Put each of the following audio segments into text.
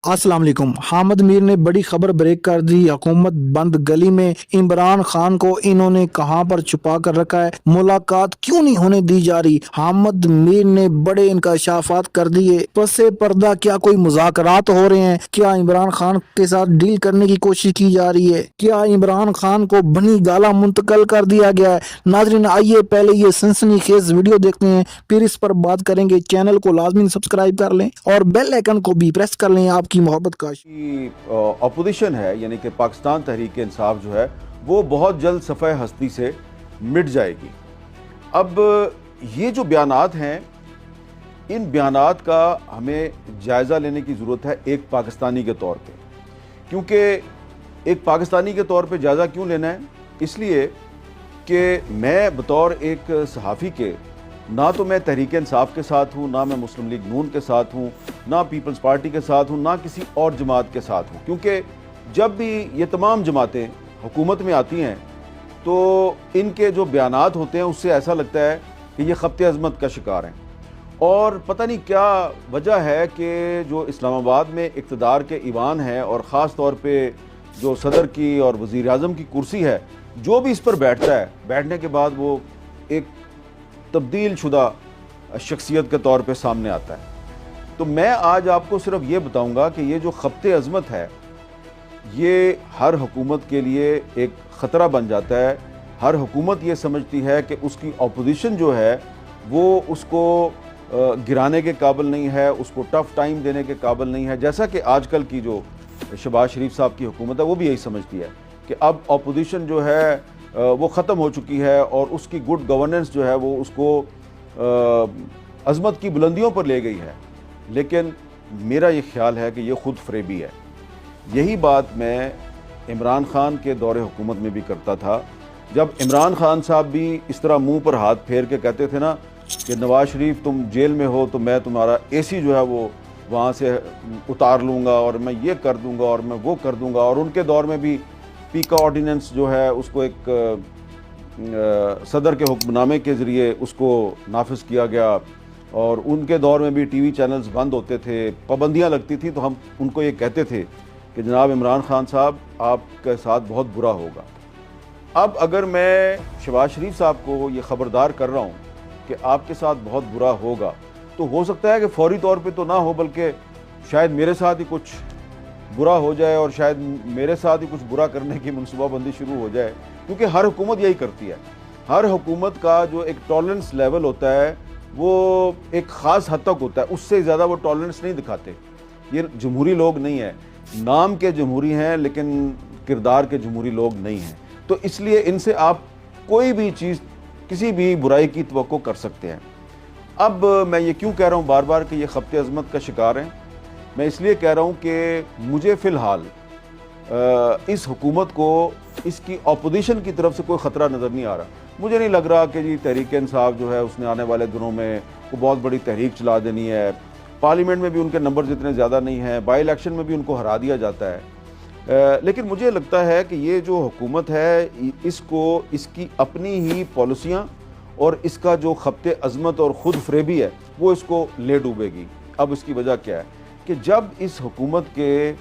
अस्सलाम वालेकुम। हामिद मीर ने बड़ी खबर ब्रेक कर दी। हुकूमत बंद गली में इमरान खान को इन्होंने कहां पर छुपा कर रखा है, मुलाकात क्यों नहीं होने दी जा रही। हामिद मीर ने बड़े इंकशाफात कर दिए। पसे पर्दा क्या कोई मुज़ाकरात हो रहे हैं? क्या इमरान खान के साथ डील करने की कोशिश की जा रही है? क्या इमरान खान को बनी गाला मुंतकिल कर दिया गया है? नाजरीन, आइए पहले ये सनसनीखेज वीडियो देखते हैं, फिर इस पर बात करेंगे। चैनल को लाजमी सब्सक्राइब कर लें और बेल आइकन को भी प्रेस कर लें। आपकी मोहब्बत का अपोजिशन है, यानी कि पाकिस्तान तहरीक इंसाफ जो है वो बहुत जल्द सफ़े हस्ती से मिट जाएगी। अब ये जो बयानात हैं, इन बयानात का हमें जायज़ा लेने की ज़रूरत है एक पाकिस्तानी के तौर पे। क्योंकि एक पाकिस्तानी के तौर पे जायज़ा क्यों लेना है? इसलिए कि मैं बतौर एक सहाफ़ी के, ना तो मैं तहरीक इंसाफ के साथ हूँ, ना मैं मुस्लिम लीग नून के साथ हूँ, ना पीपल्स पार्टी के साथ हूँ, ना किसी और जमात के साथ हूँ। क्योंकि जब भी ये तमाम जमातें हुकूमत में आती हैं तो इनके जो बयानात होते हैं उससे ऐसा लगता है कि ये खब्त अज़मत का शिकार हैं। और पता नहीं क्या वजह है कि जो इस्लामाबाद में इक़्तिदार के ईवान है और ख़ास तौर पे जो सदर की और वज़ीर आज़म की कुर्सी है, जो भी इस पर बैठता है, बैठने के बाद वो एक तब्दील शुदा शख्सियत के तौर पे सामने आता है। तो मैं आज आपको सिर्फ ये बताऊंगा कि ये जो खब्त अज़मत है, ये हर हुकूमत के लिए एक ख़तरा बन जाता है। हर हुकूमत ये समझती है कि उसकी अपोजिशन जो है वो उसको गिराने के काबिल नहीं है, उसको टफ़ टाइम देने के काबिल नहीं है। जैसा कि आजकल की जो शहबाज शरीफ साहब की हुकूमत है वो भी यही समझती है कि अब अपोजिशन जो है वो ख़त्म हो चुकी है और उसकी गुड गवर्नेंस जो है वो उसको अज़मत की बुलंदियों पर ले गई है। लेकिन मेरा ये ख्याल है कि ये ख़ुद फरेबी है। यही बात मैं इमरान खान के दौरे हुकूमत में भी करता था। जब इमरान खान साहब भी इस तरह मुंह पर हाथ फेर के कहते थे ना कि नवाज शरीफ तुम जेल में हो तो मैं तुम्हारा एसी जो है वो वहाँ से उतार लूँगा और मैं ये कर दूँगा और मैं वो कर दूँगा। और उनके दौर में भी पीका ऑर्डिनेंस जो है उसको एक सदर के हुक्मनामे के ज़रिए उसको नाफिज किया गया और उनके दौर में भी टीवी चैनल्स बंद होते थे, पाबंदियाँ लगती थी। तो हम उनको ये कहते थे कि जनाब इमरान खान साहब आपके साथ बहुत बुरा होगा। अब अगर मैं शहबाज शरीफ साहब को ये ख़बरदार कर रहा हूँ कि आपके साथ बहुत बुरा होगा, तो हो सकता है कि फौरी तौर पे तो ना हो, बल्कि शायद मेरे साथ ही कुछ बुरा हो जाए और शायद मेरे साथ ही कुछ बुरा करने की मनसूबाबंदी शुरू हो जाए। क्योंकि हर हुकूमत यही करती है। हर हुकूमत का जो एक टॉलरेंस लेवल होता है वो एक ख़ास हद तक होता है, उससे ज़्यादा वो टॉलरेंस नहीं दिखाते। ये जमहूरी लोग नहीं है, नाम के जमहूरी हैं लेकिन किरदार के जमहूरी लोग नहीं हैं। तो इसलिए इनसे आप कोई भी चीज़, किसी भी बुराई की तवक्को कर सकते हैं। अब मैं ये क्यों कह रहा हूँ बार बार कि ये खब्त अज़मत का शिकार हैं? मैं इसलिए कह रहा हूँ कि मुझे फ़िलहाल इस हुकूमत को इसकी अपोजिशन की तरफ से कोई ख़तरा नज़र नहीं आ रहा। मुझे नहीं लग रहा कि जी तहरीक इंसाफ जो है उसने आने वाले दिनों में को बहुत बड़ी तहरीक चला देनी है। पार्लियामेंट में भी उनके नंबर इतने ज़्यादा नहीं हैं, बाई इलेक्शन में भी उनको हरा दिया जाता है। लेकिन मुझे लगता है कि ये जो हुकूमत है इसको इसकी अपनी ही पॉलिसियाँ और इसका जो खब्त अज़मत और ख़ुद फरेबी है वो इसको ले डूबेगी। अब इसकी वजह क्या है कि जब इस हुकूमत के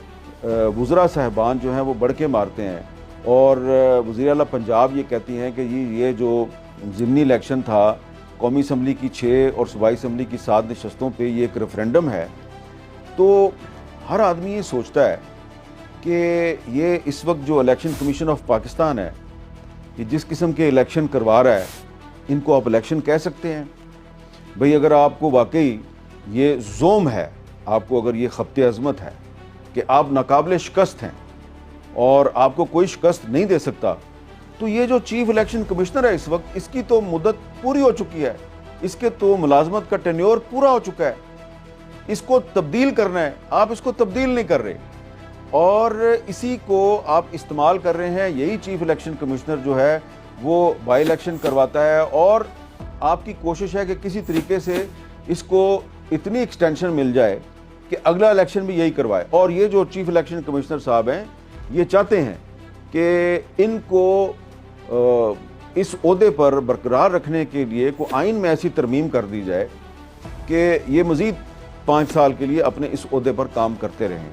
वज़रा साहबान जो हैं वो बढ़ के मारते हैं और वज़ीर आला पंजाब ये कहती हैं कि ये जो ज़िमनी इलेक्शन था, कौमी असम्बली की 6 और सूबाई असम्बली की 7 नशस्तों पे ये एक रेफरेंडम है, तो हर आदमी ये सोचता है कि ये इस वक्त जो इलेक्शन कमीशन ऑफ पाकिस्तान है ये जिस किस्म के इलेक्शन करवा रहा है, इनको आप इलेक्शन कह सकते हैं? भाई अगर आपको वाकई ये ज़ोम है, आपको अगर ये खब्त अज़मत है कि आप नाकाबिल शिकस्त हैं और आपको कोई शिकस्त नहीं दे सकता, तो ये जो चीफ इलेक्शन कमिश्नर है इस वक्त, इसकी तो मुद्दत पूरी हो चुकी है, इसके तो मुलाजमत का टेन्योर पूरा हो चुका है। इसको तब्दील करना है, आप इसको तब्दील नहीं कर रहे और इसी को आप इस्तेमाल कर रहे हैं। यही चीफ इलेक्शन कमिश्नर जो है वो बाई इलेक्शन करवाता है और आपकी कोशिश है कि किसी तरीके से इसको इतनी एक्सटेंशन मिल जाए कि अगला इलेक्शन भी यही करवाए। और ये जो चीफ इलेक्शन कमिश्नर साहब हैं ये चाहते हैं कि इनको इस ओहदे पर बरकरार रखने के लिए को आइन में ऐसी तरमीम कर दी जाए कि ये मज़ीद 5 साल के लिए अपने इस ओहदे पर काम करते रहें।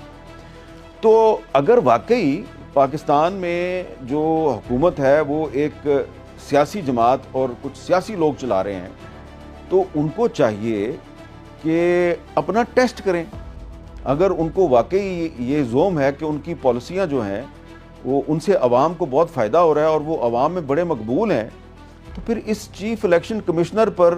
تو اگر واقعی پاکستان میں جو حکومت ہے وہ ایک سیاسی جماعت اور کچھ سیاسی لوگ چلا رہے ہیں تو ان کو چاہیے کہ اپنا ٹیسٹ کریں. اگر ان کو واقعی یہ زوم ہے کہ ان کی پالیسیاں جو ہیں وہ ان سے عوام کو بہت فائدہ ہو رہا ہے اور وہ عوام میں بڑے مقبول ہیں, تو پھر اس چیف الیکشن کمشنر پر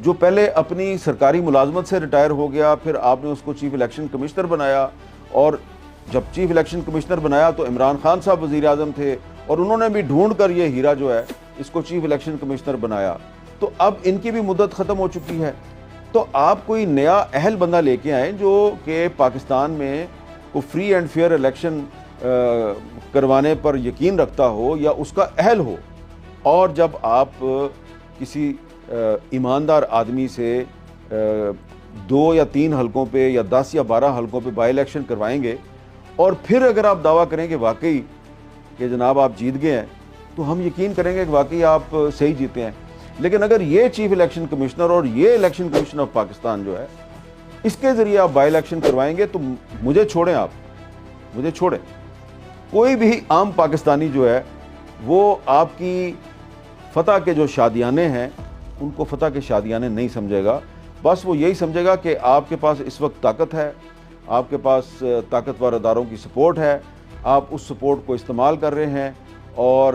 جو پہلے اپنی سرکاری ملازمت سے ریٹائر ہو گیا, پھر آپ نے اس کو چیف الیکشن کمشنر بنایا, اور جب چیف الیکشن کمشنر بنایا تو عمران خان صاحب وزیر اعظم تھے اور انہوں نے بھی ڈھونڈ کر یہ ہیرا جو ہے اس کو چیف الیکشن کمشنر بنایا. تو اب ان کی بھی مدت ختم ہو چکی ہے, تو آپ کوئی نیا اہل بندہ لے کے آئیں جو کہ پاکستان میں کو فری اینڈ فیئر الیکشن کروانے پر یقین رکھتا ہو یا اس کا اہل ہو. اور جب آپ کسی ایماندار آدمی سے 2 یا 3 حلقوں پہ یا 10 یا 12 حلقوں پہ بائی الیکشن کروائیں گے اور پھر اگر آپ دعویٰ کریں کہ واقعی کہ جناب آپ جیت گئے ہیں, تو ہم یقین کریں گے کہ واقعی آپ صحیح جیتے ہیں. لیکن اگر یہ چیف الیکشن کمشنر اور یہ الیکشن کمیشن آف پاکستان جو ہے اس کے ذریعے آپ بائی الیکشن کروائیں گے تو مجھے چھوڑیں, آپ مجھے چھوڑیں. کوئی بھی عام پاکستانی جو ہے وہ آپ کی فتح کے جو شادیانے ہیں ان کو فتح کے شادیانے نہیں سمجھے گا. بس وہ یہی سمجھے گا کہ آپ کے پاس اس وقت طاقت ہے, آپ کے پاس طاقتور اداروں کی سپورٹ ہے, آپ اس سپورٹ کو استعمال کر رہے ہیں اور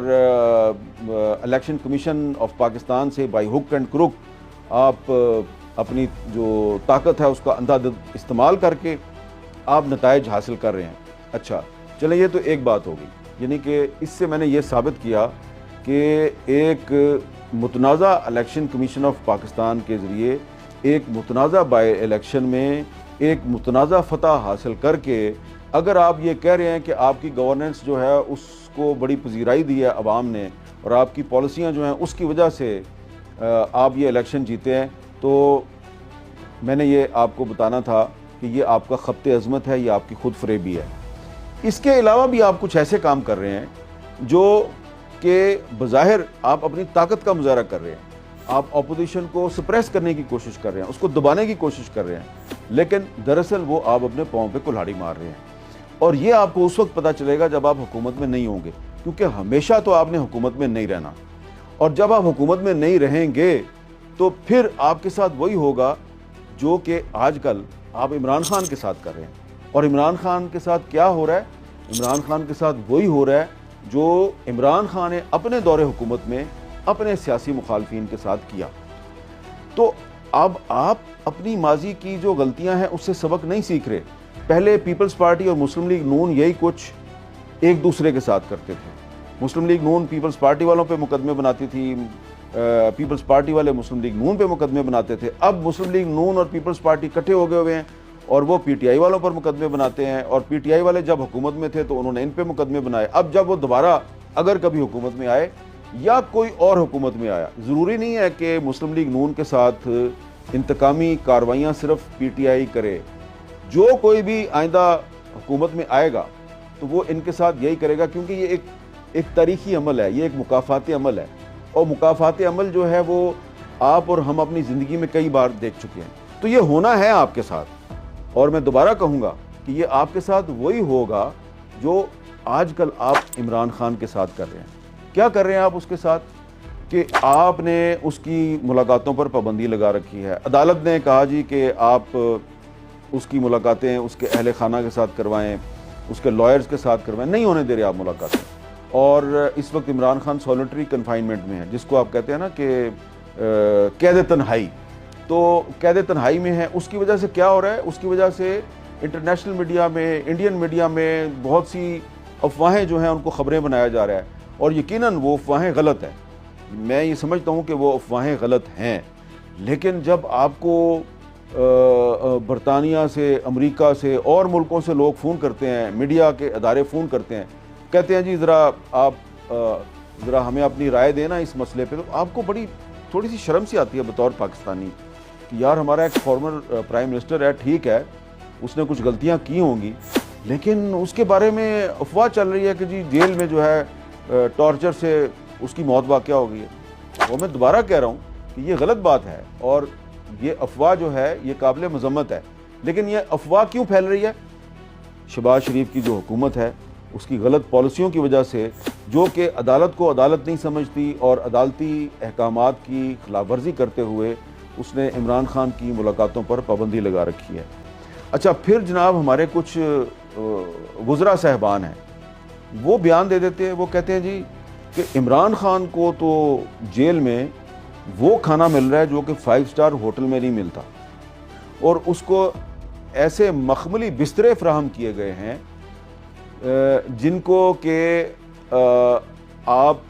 الیکشن کمیشن آف پاکستان سے بائی ہک اینڈ کروک آپ اپنی جو طاقت ہے اس کا اندھادھند استعمال کر کے آپ نتائج حاصل کر رہے ہیں. اچھا چلیں, یہ تو ایک بات ہوگی, یعنی کہ اس سے میں نے یہ ثابت کیا کہ ایک متنازع الیکشن کمیشن آف پاکستان کے ذریعے ایک متنازع بائی الیکشن میں ایک متنازع فتح حاصل کر کے اگر آپ یہ کہہ رہے ہیں کہ آپ کی گورننس جو ہے اس کو بڑی پذیرائی دی ہے عوام نے اور آپ کی پالیسیاں جو ہیں اس کی وجہ سے آپ یہ الیکشن جیتے ہیں, تو میں نے یہ آپ کو بتانا تھا کہ یہ آپ کا خبط عظمت ہے, یہ آپ کی خود فریبی ہے. اس کے علاوہ بھی آپ کچھ ایسے کام کر رہے ہیں جو کہ بظاہر آپ اپنی طاقت کا مظاہرہ کر رہے ہیں, آپ اپوزیشن کو سپریس کرنے کی کوشش کر رہے ہیں, اس کو دبانے کی کوشش کر رہے ہیں, لیکن دراصل وہ آپ اپنے پاؤں پہ کلہاڑی مار رہے ہیں. اور یہ آپ کو اس وقت پتہ چلے گا جب آپ حکومت میں نہیں ہوں گے, کیونکہ ہمیشہ تو آپ نے حکومت میں نہیں رہنا, اور جب آپ حکومت میں نہیں رہیں گے تو پھر آپ کے ساتھ وہی ہوگا جو کہ آج کل آپ عمران خان کے ساتھ کر رہے ہیں. اور عمران خان کے ساتھ کیا ہو رہا ہے؟ عمران خان کے ساتھ وہی ہو رہا ہے جو عمران خان نے اپنے دور حکومت میں اپنے سیاسی مخالفین کے ساتھ کیا. تو اب آپ اپنی ماضی کی جو غلطیاں ہیں اس سے سبق نہیں سیکھ رہے. پہلے پیپلز پارٹی اور مسلم لیگ نون یہی کچھ ایک دوسرے کے ساتھ کرتے تھے. مسلم لیگ نون پیپلز پارٹی والوں پہ مقدمے بناتی تھی, پیپلز پارٹی والے مسلم لیگ نون پہ مقدمے بناتے تھے. اب مسلم لیگ نون اور پیپلز پارٹی اکٹھے ہو گئے ہوئے ہیں اور وہ پی ٹی آئی والوں پر مقدمے بناتے ہیں, اور پی ٹی آئی والے جب حکومت میں تھے تو انہوں نے ان پہ مقدمے بنائے. اب جب وہ دوبارہ اگر کبھی حکومت میں آئے یا کوئی اور حکومت میں آیا, ضروری نہیں ہے کہ مسلم لیگ نون کے ساتھ انتقامی کارروائیاں صرف پی ٹی آئی کرے. جو کوئی بھی آئندہ حکومت میں آئے گا تو وہ ان کے ساتھ یہی کرے گا, کیونکہ یہ ایک تاریخی عمل ہے, یہ ایک مکافاتی عمل ہے, اور مکافاتی عمل جو ہے وہ آپ اور ہم اپنی زندگی میں کئی بار دیکھ چکے ہیں. تو یہ ہونا ہے آپ کے ساتھ, اور میں دوبارہ کہوں گا کہ یہ آپ کے ساتھ وہی ہوگا جو آج کل آپ عمران خان کے ساتھ کر رہے ہیں. کیا کر رہے ہیں آپ اس کے ساتھ کہ آپ نے اس کی ملاقاتوں پر پابندی لگا رکھی ہے. عدالت نے کہا جی کہ آپ اس کی ملاقاتیں اس کے اہل خانہ کے ساتھ کروائیں, اس کے لائرز کے ساتھ کروائیں, نہیں ہونے دے رہے آپ ملاقاتیں. اور اس وقت عمران خان سولٹری کنفائنمنٹ میں ہے, جس کو آپ کہتے ہیں نا کہ قید تنہائی. تو قید تنہائی میں ہے. اس کی وجہ سے کیا ہو رہا ہے؟ اس کی وجہ سے انٹرنیشنل میڈیا میں, انڈین میڈیا میں بہت سی افواہیں جو ہیں ان کو خبریں بنایا جا رہا ہے, اور یقیناً وہ افواہیں غلط ہیں. میں یہ سمجھتا ہوں کہ وہ افواہیں غلط ہیں, لیکن جب آپ کو برطانیہ سے, امریکہ سے اور ملکوں سے لوگ فون کرتے ہیں, میڈیا کے ادارے فون کرتے ہیں, کہتے ہیں جی ذرا ہمیں اپنی رائے دینا اس مسئلے پہ, تو آپ کو بڑی تھوڑی سی شرم سی آتی ہے بطور پاکستانی کہ یار ہمارا ایک فارمر پرائم منسٹر ہے, ٹھیک ہے اس نے کچھ غلطیاں کی ہوں گی, لیکن اس کے بارے میں افواہ چل رہی ہے کہ جی جیل میں جو ہے ٹارچر سے اس کی موت واقع ہو گئی ہے. اور میں دوبارہ کہہ رہا ہوں کہ یہ غلط بات ہے, اور یہ افواہ جو ہے یہ قابل مذمت ہے. لیکن یہ افواہ کیوں پھیل رہی ہے؟ शहबाज शरीफ की जो हुकूमत है उसकी गलत पॉलिसियों की वजह से, जो कि अदालत को अदालत नहीं समझती और अदालती अहकामात की खिलाफ वर्जी करते हुए उसने इमरान खान की मुलाकातों पर पाबंदी लगा रखी है। अच्छा, फिर जनाब हमारे कुछ वज़रा साहबान हैं, वो बयान दे देते हैं, वो कहते हैं जी कि इमरान खान को तो जेल में वो खाना मिल रहा है जो कि 5 स्टार होटल में नहीं मिलता, और उसको ऐसे मखमली बिस्तरे फ्राहम किए गए हैं जिनको कि आप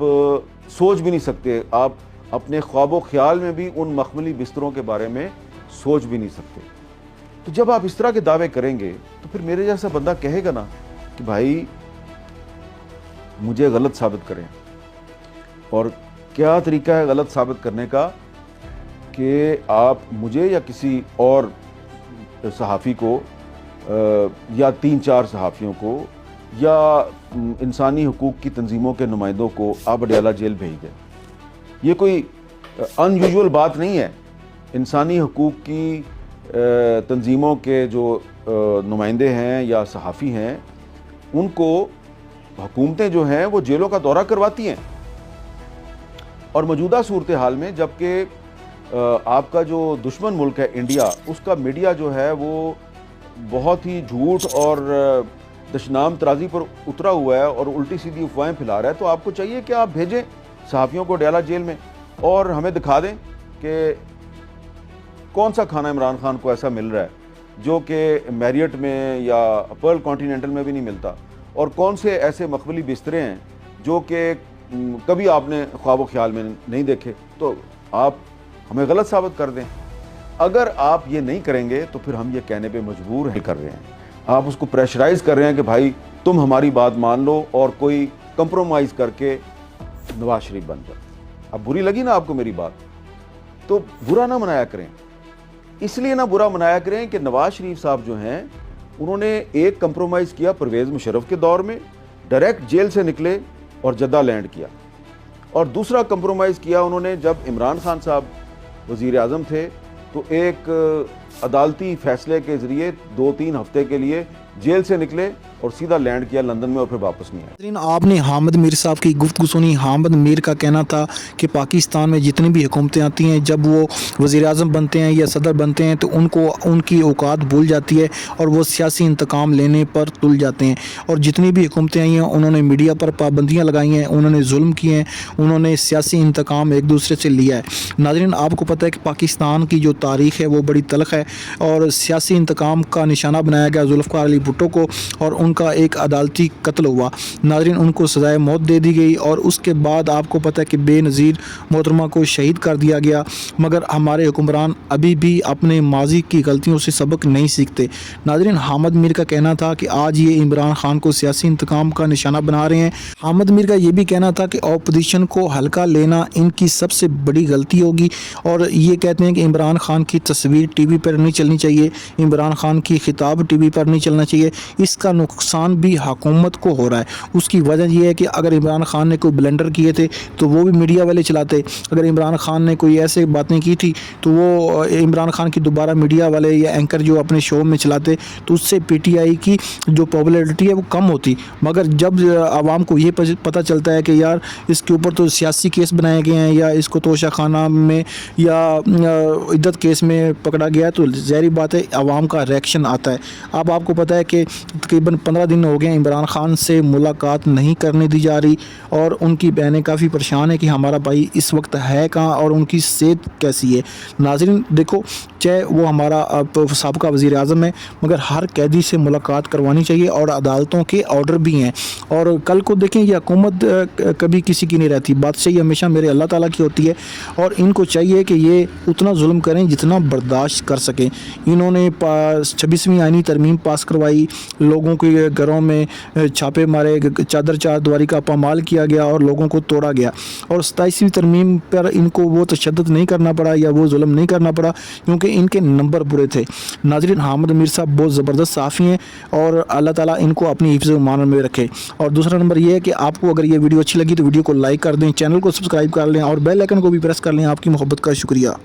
सोच भी नहीं सकते। आप अपने ख्वाबो ख्याल में भी उन मखमली बिस्तरों के बारे में सोच भी नहीं सकते। तो जब आप इस तरह के दावे करेंगे तो फिर मेरे जैसा बंदा कहेगा ना कि भाई मुझे गलत साबित करें। और क्या तरीका है गलत साबित करने का कि आप मुझे या किसी और सहाफ़ी को या 3-4 सहाफ़ियों को या इंसानी हकूक़ की तंजीमों के नुमाइंदों को आप अडयाला जेल भेज दें। ये कोई अनयूजुअल बात नहीं है। इंसानी हकूक़ की तंजीमों के जो नुमाइंदे हैं या सहाफ़ी हैं, उनको हुकूमतें जो हैं वो जेलों का दौरा करवाती हैं। और मौजूदा सूरत हाल में जबकि आपका जो दुश्मन मुल्क है इंडिया, उसका मीडिया जो है वो बहुत ही झूठ और दशनाम तराजी पर उतरा हुआ है और उल्टी सीधी अफवाहें फैला रहा है, तो आपको चाहिए कि आप भेजें सहाफ़ियों को अडयाला जेल में और हमें दिखा दें कि कौन सा खाना इमरान खान को ऐसा मिल रहा है जो कि मैरियट में या पर्ल कॉन्टिनेंटल में भी नहीं मिलता, और कौन से ऐसे मखमली बिस्तरे हैं जो कि कभी आपने ख्वाब ख्याल में नहीं देखे। तो आप हमें गलत साबित कर दें। अगर आप ये नहीं करेंगे तो फिर हम ये कहने पे मजबूर हैं कर रहे हैं, आप उसको प्रेशराइज़ कर रहे हैं कि भाई तुम हमारी बात मान लो और कोई कंप्रोमाइज़ करके नवाज शरीफ बन जाओ। अब बुरी लगी ना आपको मेरी बात, तो बुरा ना मनाया करें। इसलिए ना बुरा मनाया करें कि नवाज शरीफ साहब जो हैं उन्होंने एक कंप्रोमाइज़ किया परवेज़ मुशर्रफ के दौर में, डायरेक्ट जेल से निकले और जद्दा लैंड किया, और दूसरा कंप्रोमाइज़ किया उन्होंने जब इमरान खान साहब वज़ीर आज़म थे तो एक अदालती फ़ैसले के ज़रिए 2-3 हफ्ते के लिए जेल से निकले और सीधा लैंड किया लंदन में और फिर वापस नहीं आए। आपने हामिद मीर साहब की गुफ्तगू सुनी। हामिद मीर का कहना था कि पाकिस्तान में जितनी भी हुकूमतें आती हैं, जब वो वज़ीर आज़म बनते हैं या सदर बनते हैं तो उनको उनकी औकात भूल जाती है और वो सियासी इंतकाम लेने पर तुल जाते हैं। और जितनी भी हुकूमतें आई हैं उन्होंने मीडिया पर पाबंदियाँ लगाई हैं, उन्होंने जुल्म किए हैं, उन्होंने सियासी इंतकाम एक दूसरे से लिया है। नाज़रीन, आपको पता है कि पाकिस्तान की जो तारीख़ है वो बड़ी तल्ख़ है और सियासी इंतकाम का निशाना बनाया गया जुल्फ़िकार अली भुट्टो को, और उनका एक अदालती कत्ल हुआ। नाज़रीन, उनको सज़ाए मौत दे दी गई और उसके बाद आपको पता है कि बेनज़ीर मोहतरमा को शहीद कर दिया गया। मगर हमारे हुक्मरान अभी भी अपने माजी की गलतियों से सबक नहीं सीखते। नाज़रीन, हामिद मीर का कहना था कि आज ये इमरान खान को सियासी इंतकाम का निशाना बना रहे हैं। हामिद मीर का ये भी कहना था कि अपोजिशन को हल्का लेना इनकी सबसे बड़ी गलती होगी, और ये कहते हैं कि इमरान खान की तस्वीर टीवी पर नहीं चलनी चाहिए, इमरान खान की खिताब टीवी पर नहीं चलना चाहिए। इसका नुकसान भी हुकूमत को हो रहा है। उसकी वजह यह है कि अगर इमरान खान ने कोई ब्लेंडर किए थे तो वो भी मीडिया वाले चलाते, अगर इमरान खान ने कोई ऐसे बातें की थी तो वो इमरान खान की दोबारा मीडिया वाले या एंकर जो अपने शो में चलाते, तो उससे पीटीआई की जो पॉपुलैरिटी है वो कम होती। मगर जब आवाम को ये पता चलता है कि यार इसके ऊपर तो सियासी केस बनाए गए हैं या इसको तोशाखाना में या इद्दत केस में पकड़ा गया है, तो ज़ाहिर बात है आवाम का रिएक्शन आता है। अब आपको पता है कि तकरीबन 15 दिन हो गए इमरान खान से मुलाकात नहीं करने दी जा रही, और उनकी बहनें काफ़ी परेशान है कि हमारा भाई इस वक्त है कहाँ और उनकी सेहत कैसी है। नाज़रीन देखो, चाहे वो हमारा साबका वज़ीर आज़म है, मगर हर कैदी से मुलाकात करवानी चाहिए और अदालतों के ऑर्डर भी हैं। और कल को देखें ये हुकूमत कभी किसी की नहीं रहती, बादशाही हमेशा मेरे अल्लाह ताला की होती है, और इनको चाहिए कि ये उतना जुल्म करें जितना बर्दाश्त कर सकें। इन्होंने 26वीं आईनी तरमीम पास करवाई, लोगों के घरों में छापे मारे, चादर चारदीवारी का पामाल किया गया और लोगों को तोड़ा गया, और 27वीं तरमीम पर इनको वो तशद्दुद नहीं करना पड़ा या वो जुल्म नहीं करना पड़ा क्योंकि इनके नंबर बुरे थे। नाज़रीन, हामिद मीर साहब बहुत ज़बरदस्त साफ़ी हैं और अल्लाह ताला इनको अपनी हिफ्ज़ ईमान में रखे। और दूसरा नंबर ये है कि आपको अगर ये वीडियो अच्छी लगी तो वीडियो को लाइक कर दें, चैनल को सब्सक्राइब कर लें और बेल आइकन को भी प्रेस कर लें। आपकी मोहब्बत का शुक्रिया।